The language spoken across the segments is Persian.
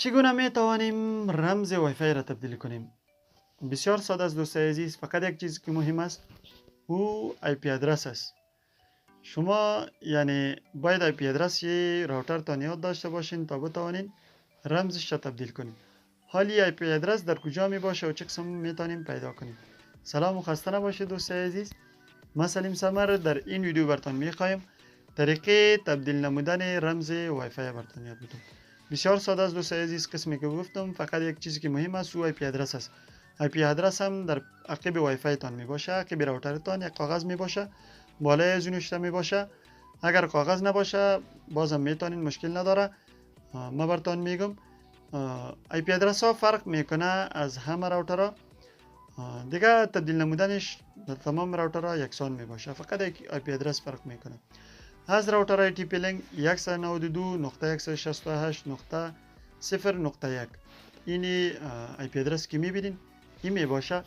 چگونه می توانیم رمز وای فای را تبدیل کنیم؟ بسیار ساده است دوستای عزیز. فقط یک چیز که مهم است او آی پی ادرس است. شما یعنی باید آی پی ادرس یه راوتر تان یاد داشته باشین تا بتوانین رمزش را تبدیل کنیم. حالی آی پی ادرس در کجا می باشه و چه قسم می توانیم پیدا کنیم؟ سلام و خسته نباشید دوستای عزیز. ما سلیم سمر در این ویدیو براتون می خواهیم طریقه تبدیل نمودن رمز وای فای براتون یاد بدم. بسیار ساده است دوستای عزیز. قسمی که گفتم فقط یک چیزی که مهم است او آی پی ادرس است. آی پی ادرس هم در عقب وای فای تان می باشه، عقب راوترتان یک کاغذ می باشه، بالای از نوشته می باشه. اگر کاغذ نباشه بازم میتونین، مشکل نداره. ما براتون میگم آی پی ادرس ها فرق میکنه از همه راوترها. دیگه تبدیل نمودنش در تمام راوترها یکسان می باشه، فقط یک آی پی ادرس فرق میکنه. از راوتر تی پی لینک 192.168.0.1 این آی پی ادرس که میبینین این می باشه.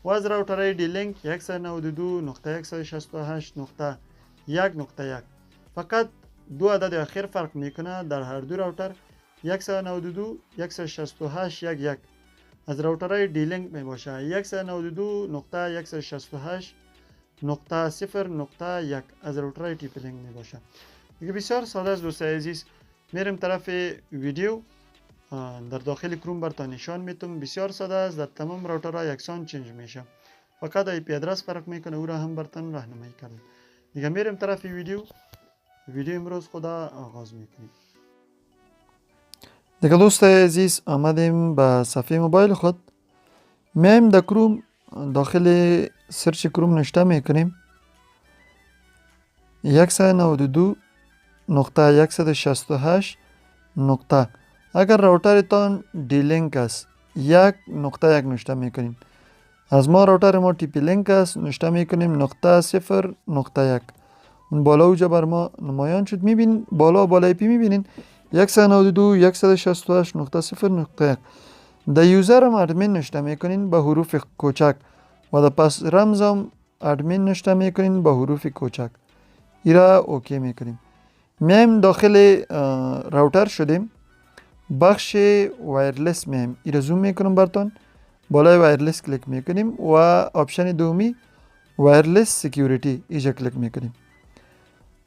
و از راوتر دی لینک 192.168.1.1 فقط دو عدد اخیر فرق میکنه در هر دو راوتر 192.168.1.1 از راوتر دی لینک می باشه 192.168.0.1 از راوتر تی پی لینک می باشه. دیگه بسیار ساده است دوستای عزیز. میرم طرف ویدیو، در داخل کروم براتون نشان میتم. بسیار ساده است، در تمام راوترها یکسان چنج میشه، فقط آی پی ادرس فرق میکنه، او را هم براتون راهنمایی کردم. دیگه میرم طرف ویدیو امروز خدا آغاز میکنیم. دیگه دوستای عزیز آمدیم به صفحه موبایل خود. میایم در کروم، داخل سرچ کروم نوشته میکنیم 192.168. اگر راوترتان دی لینک است 1.1 نوشته میکنیم. از ما راوتر ما تی پی لینک است، نوشته میکنیم 0.1. اون بالا اوجا بر ما نمایان شد. میبین بالای پی میبینین 192.168.0.1. در یوزر هم ادمین نوشته میکنین به حروف کوچک و در پس رمز هم ادمین نوشته میکنین به حروف کوچک. ایرا اوکی میکنیم. میایم داخل راوتر شدیم، بخش وایرلس میایم. ایرا زوم میکنم براتون. بالای وایرلس کلیک میکنیم و آپشن دومی وایرلس سکیوریتی اینجا کلیک میکنیم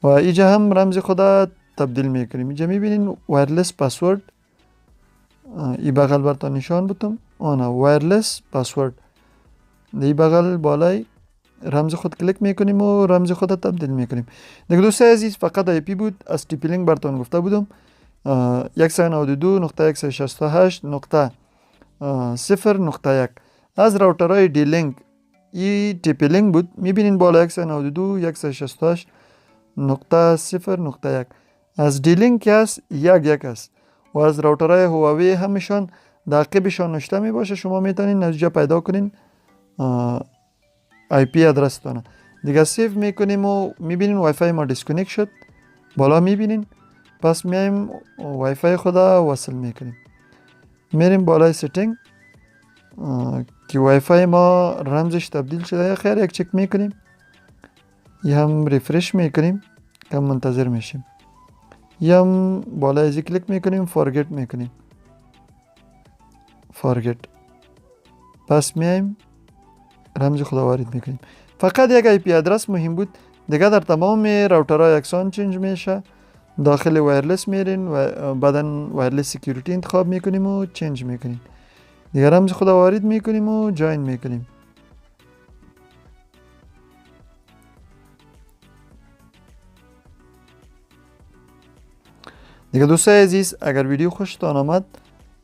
و اینجا هم رمز خدا تبدیل میکنیم. اینجا میبینین وایرلس پاسورد، این بغل براتون نشان بدم. وایرلس پاسورد، این بغل بالای رمز خود کلیک میکنیم و رمز خود تبدیل میکنیم. دیگه دوستای عزیز فقط آی پی بود. از تی پی لینک براتون گفته بودم 192.168.0.1. از راوترهای دی لینک این تی پی لینک بود. میبینین بالا 192.168.0.1. از دی لینک است 1 است و از راوترهای هواوی همشان در عقبشان نوشته می باشه. شما میتونین از اینجا پیدا کنین آی پی ادرس تانه. دیگه سیو میکنیم و میبینین وای فای ما دیسکانکت شد. بالا میبینین. پس میایم وای فای خدا وصل میکنیم. میریم بالای سیتینگ که وای فای ما رمزش تبدیل شده یا خیر یک چک میکنیم. یه هم ریفرش میکنیم، کم منتظر میشیم. یه هم بالای ازی کلیک میکنیم، فورگت میکنیم. پس میایم رمز خدا وارد میکنیم. فقط یک آی پی ادرس مهم بود. دیگه در تمام راوترها یکسان چنج میشه. داخل وایرلس میرین و بعدا وایرلس سکیوریتی انتخاب میکنیم و چنج میکنیم. دیگه رمز خدا وارد میکنیم و جاین میکنیم. دیگه دوستای عزیز اگر ویدیو خوشتان آمد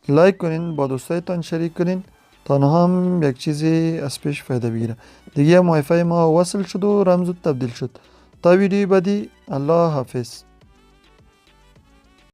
لایک کنین، با دوستایتان شریک کنین تا هم یک چیزی از پیش فایده بگیره. دیگه وای فای ما وصل شد و رمز تبدیل شد. تا ویدیو بعدی، الله حافظ.